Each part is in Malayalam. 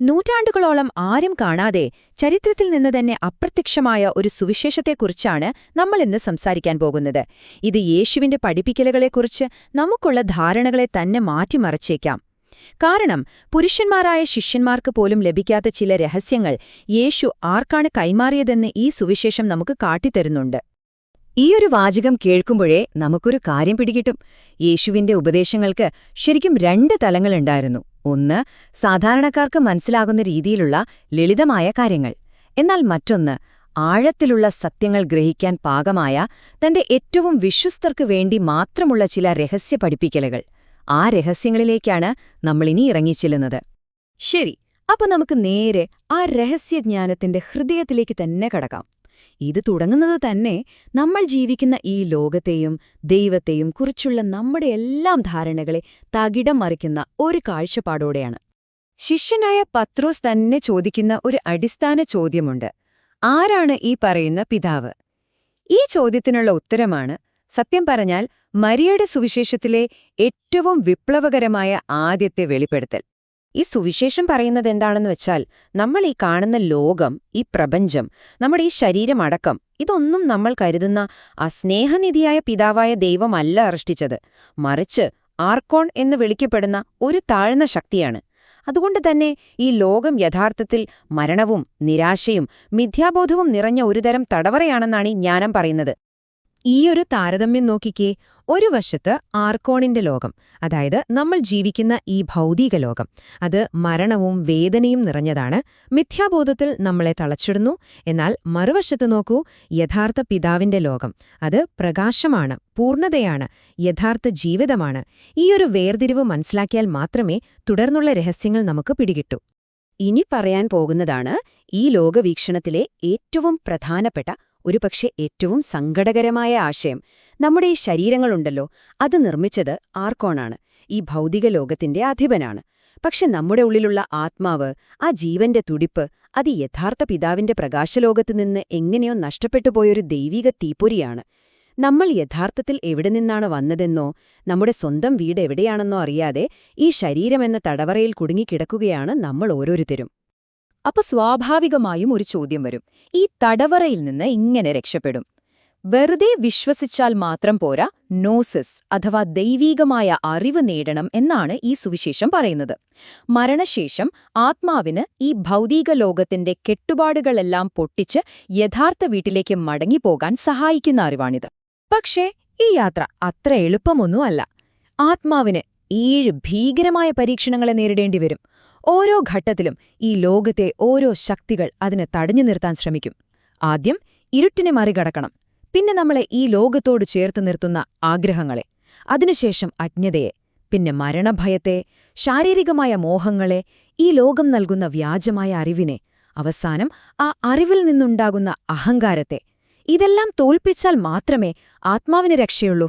നൂറ്റാണ്ടുകളോളം ആരും കാണാതെ ചരിത്രത്തിൽ നിന്ന് തന്നെ അപ്രത്യക്ഷമായ ഒരു സുവിശേഷത്തെക്കുറിച്ചാണ് നമ്മൾ ഇന്ന് സംസാരിക്കാൻ പോകുന്നത്. ഇത് യേശുവിന്റെ പഠിപ്പിക്കലുകളെക്കുറിച്ച് നമുക്കുള്ള ധാരണകളെ തന്നെ മാറ്റിമറിച്ചേക്കാം. കാരണം പുരുഷന്മാരായ ശിഷ്യന്മാർക്ക് പോലും ലഭിക്കാത്ത ചില രഹസ്യങ്ങൾ യേശു ആർക്കാണ് കൈമാറിയതെന്ന് ഈ സുവിശേഷം നമുക്ക് കാട്ടിത്തരുന്നുണ്ട്. ഈയൊരു വാചകം കേൾക്കുമ്പോഴേ നമുക്കൊരു കാര്യം പിടികിട്ടും. യേശുവിന്റെ ഉപദേശങ്ങൾക്ക് ശരിക്കും രണ്ട് തലങ്ങളുണ്ടായിരുന്നു. ഒന്ന്, സാധാരണക്കാർക്ക് മനസ്സിലാകുന്ന രീതിയിലുള്ള ലളിതമായ കാര്യങ്ങൾ. എന്നാൽ മറ്റൊന്ന്, ആഴത്തിലുള്ള സത്യങ്ങൾ ഗ്രഹിക്കാൻ പാകമായ തന്റെ ഏറ്റവും വിശ്വസ്തർക്ക് വേണ്ടി മാത്രമുള്ള ചില രഹസ്യ പഠിപ്പിക്കലുകൾ. ആ രഹസ്യങ്ങളിലേക്കാണ് നമ്മളിനി ഇറങ്ങിച്ചെല്ലുന്നത്. ശരി, അപ്പൊ നമുക്ക് നേരെ ആ രഹസ്യജ്ഞാനത്തിന്റെ ഹൃദയത്തിലേക്ക് തന്നെ കടക്കാം. ഇത് തുടങ്ങുന്നത് തന്നെ നമ്മൾ ജീവിക്കുന്ന ഈ ലോകത്തെയും ദൈവത്തെയും കുറിച്ചുള്ള നമ്മുടെ എല്ലാം ധാരണകളെ തകിടം മറിക്കുന്ന ഒരു കാഴ്ചപ്പാടോടെയാണ്. ശിഷ്യനായ പത്രോസ് തന്നെ ചോദിക്കുന്ന ഒരു അടിസ്ഥാന ചോദ്യമുണ്ട്: ആരാണ് ഈ പറയുന്ന പിതാവ്? ഈ ചോദ്യത്തിനുള്ള ഉത്തരമാണ്, സത്യം പറഞ്ഞാൽ, മരിയയുടെ സുവിശേഷത്തിലെ ഏറ്റവും വിപ്ലവകരമായ ആദ്യത്തെ വെളിപ്പെടുത്തൽ. ഈ സുവിശേഷം പറയുന്നത് എന്താണെന്ന് വെച്ചാൽ, നമ്മൾ ഈ കാണുന്ന ലോകം, ഈ പ്രപഞ്ചം, നമ്മുടെ ഈ ശരീരമടക്കം, ഇതൊന്നും നമ്മൾ കരുതുന്ന ആ സ്നേഹനിധിയായ പിതാവായ ദൈവമല്ല സൃഷ്ടിച്ചത്. മറിച്ച് ആർക്കോൺ എന്ന് വിളിക്കപ്പെടുന്ന ഒരു താഴ്ന്ന ശക്തിയാണ്. അതുകൊണ്ട് തന്നെ ഈ ലോകം യഥാർത്ഥത്തിൽ മരണവും നിരാശയും മിഥ്യാബോധവും നിറഞ്ഞ ഒരുതരം തടവറയാണെന്നാണ് ഈ ജ്ഞാനം പറയുന്നത്. ഈയൊരു താരതമ്യം നോക്കിക്കേ. ഒരു വശത്ത് ആർക്കോണിന്റെ ലോകം, അതായത് നമ്മൾ ജീവിക്കുന്ന ഈ ഭൗതിക ലോകം, അത് മരണവും വേദനയും നിറഞ്ഞതാണ്, മിഥ്യാബോധത്തിൽ നമ്മളെ തളച്ചിടുന്നു. എന്നാൽ മറുവശത്ത് നോക്കൂ, യഥാർത്ഥ പിതാവിന്റെ ലോകം, അത് പ്രകാശമാണ്, പൂർണ്ണതയാണ്, യഥാർത്ഥ ജീവിതമാണ്. ഈയൊരു വേർതിരിവ് മനസ്സിലാക്കിയാൽ മാത്രമേ തുടർന്നുള്ള രഹസ്യങ്ങൾ നമുക്ക് പിടികിട്ടൂ. ഇനി പറയാൻ പോകുന്നതാണ് ഈ ലോകവീക്ഷണത്തിലെ ഏറ്റവും പ്രധാനപ്പെട്ട, ഒരുപക്ഷെ ഏറ്റവും സങ്കടകരമായ ആശയം. നമ്മുടെ ഈ ശരീരങ്ങളുണ്ടല്ലോ, അത് നിർമ്മിച്ചത് ആർക്കോണാണ്, ഈ ഭൗതിക ലോകത്തിന്റെ അധിപനാണ്. പക്ഷെ നമ്മുടെ ഉള്ളിലുള്ള ആത്മാവ്, ആ ജീവന്റെ തുടിപ്പ്, അത് യഥാർത്ഥ പിതാവിന്റെ പ്രകാശലോകത്ത് നിന്ന് എങ്ങനെയോ നഷ്ടപ്പെട്ടുപോയൊരു ദൈവിക തീപ്പൊരിയാണ്. നമ്മൾ യഥാർത്ഥത്തിൽ എവിടെ നിന്നാണ് വന്നതെന്നോ നമ്മുടെ സ്വന്തം വീട് എവിടെയാണെന്നോ അറിയാതെ ഈ ശരീരമെന്ന തടവറയിൽ കുടുങ്ങിക്കിടക്കുകയാണ് നമ്മൾ ഓരോരുത്തരും. അപ്പൊ സ്വാഭാവികമായും ഒരു ചോദ്യം വരും: ഈ തടവറയിൽ നിന്ന് ഇങ്ങനെ രക്ഷപ്പെടും? വെറുതെ വിശ്വസിച്ചാൽ മാത്രം പോരാ, നോസിസ് അഥവാ ദൈവീകമായ അറിവ് നേടണം എന്നാണ് ഈ സുവിശേഷം പറയുന്നത്. മരണശേഷം ആത്മാവിന് ഈ ഭൗതിക ലോകത്തിന്റെ കെട്ടുപാടുകളെല്ലാം പൊട്ടിച്ച് യഥാർത്ഥ വീട്ടിലേക്ക് മടങ്ങിപ്പോകാൻ സഹായിക്കുന്ന അറിവാണിത്. പക്ഷേ ഈ യാത്ര അത്ര എളുപ്പമൊന്നുമല്ല. ആത്മാവിന് 7 ഭീകരമായ പരീക്ഷണങ്ങളെ നേരിടേണ്ടി വരും. ഓരോ ഘട്ടത്തിലും ഈ ലോകത്തെ ഓരോ ശക്തികൾ അതിനെ തടഞ്ഞു നിർത്താൻ ശ്രമിക്കും. ആദ്യം ഇരുട്ടിനെ മറികടക്കണം, പിന്നെ നമ്മളെ ഈ ലോകത്തോട് ചേർത്ത് നിർത്തുന്ന ആഗ്രഹങ്ങളെ, അതിനുശേഷം അജ്ഞതയെ, പിന്നെ മരണഭയത്തെ, ശാരീരികമായ മോഹങ്ങളെ, ഈ ലോകം നൽകുന്ന വ്യാജമായ അറിവിനെ, അവസാനം ആ അറിവിൽ നിന്നുണ്ടാകുന്ന അഹങ്കാരത്തെ. ഇതെല്ലാം തോൽപ്പിച്ചാൽ മാത്രമേ ആത്മാവിന് രക്ഷയുള്ളൂ.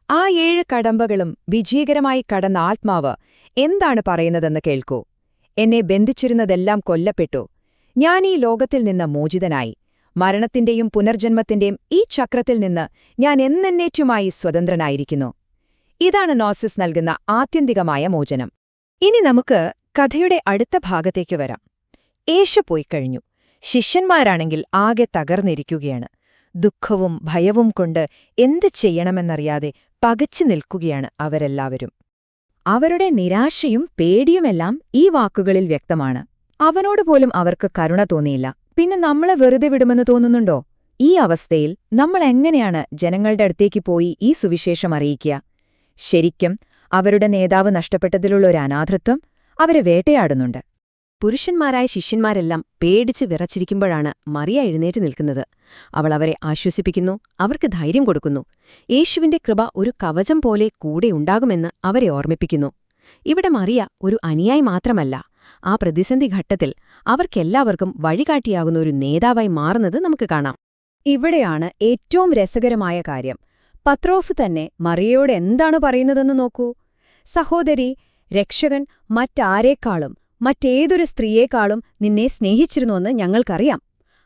ആ 7 കടമ്പകളും വിജയകരമായി കടന്ന ആത്മാവ് എന്താണ് പറയുന്നതെന്ന് കേൾക്കൂ. എന്നെ ബന്ധിച്ചിരുന്നതെല്ലാം കൊല്ലപ്പെട്ടു. ഞാൻ ഈ ലോകത്തിൽ നിന്ന് മോചിതനായി. മരണത്തിന്റെയും പുനർജന്മത്തിന്റെയും ഈ ചക്രത്തിൽ നിന്ന് ഞാൻ എന്നേറ്റുമായി സ്വതന്ത്രനായിരിക്കുന്നു. ഇതാണ് നോസിസ് നൽകുന്ന ആത്യന്തികമായ മോചനം. ഇനി നമുക്ക് കഥയുടെ അടുത്ത ഭാഗത്തേക്ക് വരാം. യേശു പോയിക്കഴിഞ്ഞു. ശിഷ്യന്മാരാണെങ്കിൽ ആകെ തകർന്നിരിക്കുകയാണ്. ദുഃഖവും ഭയവും കൊണ്ട് എന്ത് ചെയ്യണമെന്നറിയാതെ പകച്ചു നിൽക്കുകയാണ് അവരെല്ലാവരും. അവരുടെ നിരാശയും പേടിയുമെല്ലാം ഈ വാക്കുകളിൽ വ്യക്തമാണ്. അവനോട് പോലും അവർക്ക് കരുണ തോന്നിയില്ല. പിന്നെ നമ്മളെ വെറുതെ വിടുമെന്ന് തോന്നുന്നുണ്ടോ? ഈ അവസ്ഥയിൽ നമ്മൾ എങ്ങനെയാണ് ജനങ്ങളുടെ അടുത്തേക്ക് പോയി ഈ സുവിശേഷം അറിയിക്കുക? ശരിക്കും അവരുടെ നേതാവ് നഷ്ടപ്പെട്ടതിലുള്ള ഒരു അനാഥത്വം അവരെ വേട്ടയാടുന്നുണ്ട്. പുരുഷന്മാരായ ശിഷ്യന്മാരെല്ലാം പേടിച്ച് വിറച്ചിരിക്കുമ്പോഴാണ് മറിയ എഴുന്നേറ്റ് നിൽക്കുന്നത്. അവൾ അവരെ ആശ്വസിപ്പിക്കുന്നു, അവർക്ക് ധൈര്യം കൊടുക്കുന്നു. യേശുവിന്റെ കൃപ ഒരു കവചം പോലെ കൂടെ ഉണ്ടാകുമെന്ന് അവരെ ഓർമ്മിപ്പിക്കുന്നു. ഇവിടെ മറിയ ഒരു അനുയായി മാത്രമല്ല, ആ പ്രതിസന്ധി ഘട്ടത്തിൽ അവർക്കെല്ലാവർക്കും വഴികാട്ടിയാകുന്ന ഒരു നേതാവായി മാറുന്നത് നമുക്ക് കാണാം. ഇവിടെയാണ് ഏറ്റവും രസകരമായ കാര്യം. പത്രോസ് തന്നെ മറിയയോട് എന്താണ് പറയുന്നതെന്ന് നോക്കൂ. സഹോദരി, രക്ഷകൻ മറ്റാരേക്കാളും മറ്റേതൊരു സ്ത്രീയേക്കാളും നിന്നെ സ്നേഹിച്ചിരുന്നുവെന്ന് ഞങ്ങൾക്കറിയാം.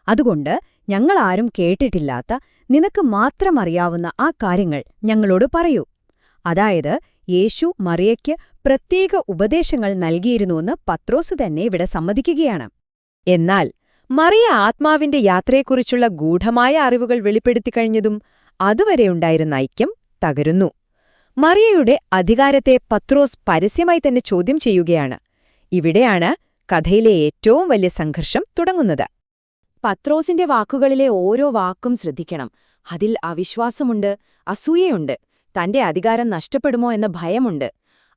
അതുകൊണ്ട് ഞങ്ങളാരും കേട്ടിട്ടില്ലാത്ത, നിനക്ക് മാത്രം അറിയാവുന്ന ആ കാര്യങ്ങൾ ഞങ്ങളോട് പറയൂ. അതായത് യേശു മറിയയ്ക്ക് പ്രത്യേക ഉപദേശങ്ങൾ നൽകിയിരുന്നുവെന്ന് പത്രോസ് തന്നെ ഇവിടെ സമ്മതിക്കുകയാണ്. എന്നാൽ മറിയ ആത്മാവിന്റെ യാത്രയെക്കുറിച്ചുള്ള ഗൂഢമായ അറിവുകൾ വെളിപ്പെടുത്തിക്കഴിഞ്ഞതും അതുവരെയുണ്ടായിരുന്ന ഐക്യം തകരുന്നു. മറിയയുടെ അധികാരത്തെ പത്രോസ് പരസ്യമായി തന്നെ ചോദ്യം ചെയ്യുകയാണ്. ഇവിടെയാണ് കഥയിലെ ഏറ്റവും വലിയ സംഘർഷം തുടങ്ങുന്നത്. പത്രോസിന്റെ വാക്കുകളിലെ ഓരോ വാക്കും ശ്രദ്ധിക്കണം. അതിൽ അവിശ്വാസമുണ്ട്, അസൂയയുണ്ട്, തന്റെ അധികാരം നഷ്ടപ്പെടുമോ എന്ന ഭയമുണ്ട്.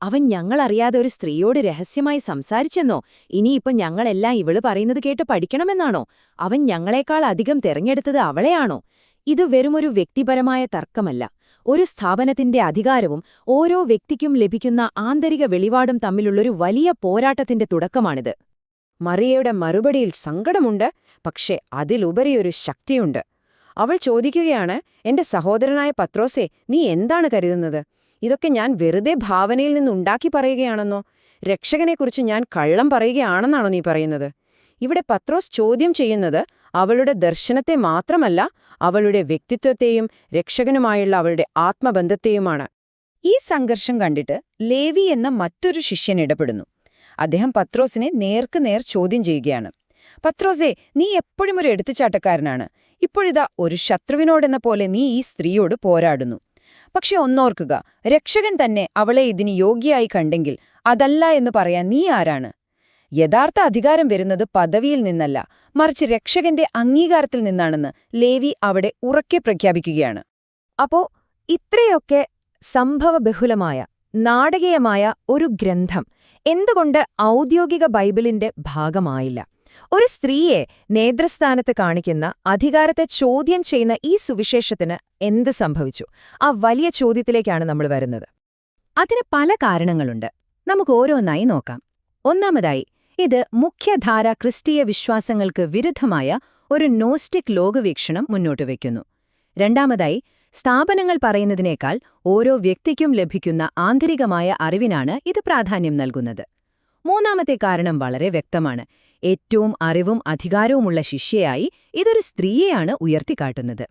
അവൻ ഞങ്ങളറിയാതെ ഒരു സ്ത്രീയോട് രഹസ്യമായി സംസാരിച്ചെന്നോ, ഇനിയിപ്പം ഞങ്ങളെല്ലാം ഇവള് പറയുന്നത് കേട്ട് പഠിക്കണമെന്നാണോ, അവൻ ഞങ്ങളെക്കാൾ അധികം തെരഞ്ഞെടുത്തത് അവളെയാണോ? ഇത് വെറുമൊരു വ്യക്തിപരമായ തർക്കമല്ല, ഒരു സ്ഥാപനത്തിന്റെ അധികാരവും ഓരോ വ്യക്തിക്കും ലഭിക്കുന്ന ആന്തരിക വെളിപാടും തമ്മിലുള്ളൊരു വലിയ പോരാട്ടത്തിന്റെ തുടക്കമാണിത്. മറിയയുടെ മറുപടിയിൽ സങ്കടമുണ്ട്, പക്ഷേ അതിലുപരിയൊരു ശക്തിയുണ്ട്. അവൾ ചോദിക്കുകയാണ്, എന്റെ സഹോദരനായ പത്രോസേ, നീ എന്താണ് കരുതുന്നത്? ഇതൊക്കെ ഞാൻ വെറുതെ ഭാവനയിൽ നിന്നുണ്ടാക്കി പറയുകയാണെന്നോ? രക്ഷകനെക്കുറിച്ച് ഞാൻ കള്ളം പറയുകയാണെന്നാണോ നീ പറയുന്നത്? ഇവിടെ പത്രോസ് ചോദ്യം ചെയ്യുന്നത് അവളുടെ ദർശനത്തെ മാത്രമല്ല, അവളുടെ വ്യക്തിത്വത്തെയും രക്ഷകനുമായുള്ള അവളുടെ ആത്മബന്ധത്തെയുമാണ്. ഈ സംഘർഷം കണ്ടിട്ട് ലേവി എന്ന മറ്റൊരു ശിഷ്യൻ ഇടപെടുന്നു. അദ്ദേഹം പത്രോസിനെ നേർക്കുനേർ ചോദ്യം ചെയ്യുകയാണ്. പത്രോസേ, നീ എപ്പോഴും ഒരു എടുത്തുചാട്ടക്കാരനാണ്. ഇപ്പോഴിതാ ഒരു ശത്രുവിനോടെന്ന പോലെ നീ ഈ സ്ത്രീയോട് പോരാടുന്നു. പക്ഷെ ഒന്നോർക്കുക, രക്ഷകൻ തന്നെ അവളെ ഇതിന് യോഗ്യയായി കണ്ടെങ്കിൽ അതല്ല എന്ന് പറയാൻ നീ ആരാണ്? യഥാർത്ഥ അധികാരം വരുന്നത് പദവിയിൽ നിന്നല്ല, മറിച്ച് രക്ഷകന്റെ അംഗീകാരത്തിൽ നിന്നാണെന്ന് ലേവി അവിടെ ഉറക്കെ പ്രഖ്യാപിക്കുകയാണ്. അപ്പോ ഇത്രയൊക്കെ സംഭവബഹുലമായ, നാടകീയമായ ഒരു ഗ്രന്ഥം എന്തുകൊണ്ട് ഔദ്യോഗിക ബൈബിളിന്റെ ഭാഗമായില്ല? ഒരു സ്ത്രീയെ നേതൃസ്ഥാനത്ത് കാണിക്കുന്ന, അധികാരത്തെ ചോദ്യം ചെയ്യുന്ന ഈ സുവിശേഷത്തിന് എന്ത് സംഭവിച്ചു? ആ വലിയ ചോദ്യത്തിലേക്കാണ് നമ്മൾ വരുന്നത്. അതിന് പല കാരണങ്ങളുണ്ട്. നമുക്ക് ഓരോന്നായി നോക്കാം. ഒന്നാമതായി, ഇത് മുഖ്യധാര ക്രിസ്തീയ വിശ്വാസങ്ങൾക്ക് വിരുദ്ധമായ ഒരു നോസ്റ്റിക് ലോകവീക്ഷണം മുന്നോട്ട് വയ്ക്കുന്നു. രണ്ടാമതായി, സ്ഥാപനങ്ങൾ പറയുന്നതിനേക്കാൾ ഓരോ വ്യക്തിക്കും ലഭിക്കുന്ന ആന്തരികമായ അറിവിനാണ് ഇത് പ്രാധാന്യം നൽകുന്നത്. മൂന്നാമത്തെ കാരണം വളരെ വ്യക്തമാണ്. ഏറ്റവും അറിവും അധികാരവുമുള്ള ശിഷ്യയായി ഇതൊരു സ്ത്രീയെയാണ് ഉയർത്തിക്കാട്ടുന്നത്.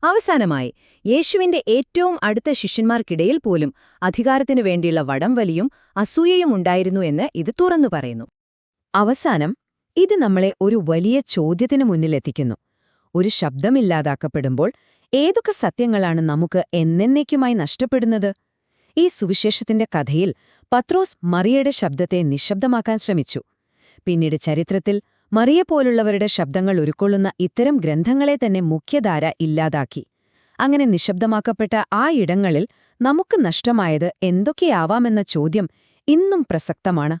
അവസാനമായി, യേശുവിന്റെ ഏറ്റവും അടുത്ത ശിഷ്യന്മാർക്കിടയിൽ പോലും അധികാരത്തിനു വേണ്ടിയുള്ള വടംവലിയും അസൂയയും ഉണ്ടായിരുന്നു എന്ന് ഇത് തുറന്നു പറയുന്നു. അവസാനം, ഇത് നമ്മളെ ഒരു വലിയ ചോദ്യത്തിനു മുന്നിലെത്തിക്കുന്നു. ഒരു ശബ്ദമില്ലാതാക്കപ്പെടുമ്പോൾ ഏതൊക്കെ സത്യങ്ങളാണ് നമുക്ക് എന്നേക്കുമായി നഷ്ടപ്പെടുന്നത്? ഈ സുവിശേഷത്തിന്റെ കഥയിൽ പത്രോസ് മറിയയുടെ ശബ്ദത്തെ നിശബ്ദമാക്കാൻ ശ്രമിച്ചു. പിന്നീട് ചരിത്രത്തിൽ മറിയെപ്പോലുള്ളവരുടെ ശബ്ദങ്ങൾ ഉരുക്കൊള്ളുന്ന ഇത്തരം ഗ്രന്ഥങ്ങളെ തന്നെ മുഖ്യധാര ഇല്ലാതാക്കി. അങ്ങനെ നിശബ്ദമാക്കപ്പെട്ട ആ ഇടങ്ങളിൽ നമുക്ക് നഷ്ടമായത് എന്തൊക്കെയാവാമെന്ന ചോദ്യം ഇന്നും പ്രസക്തമാണ്.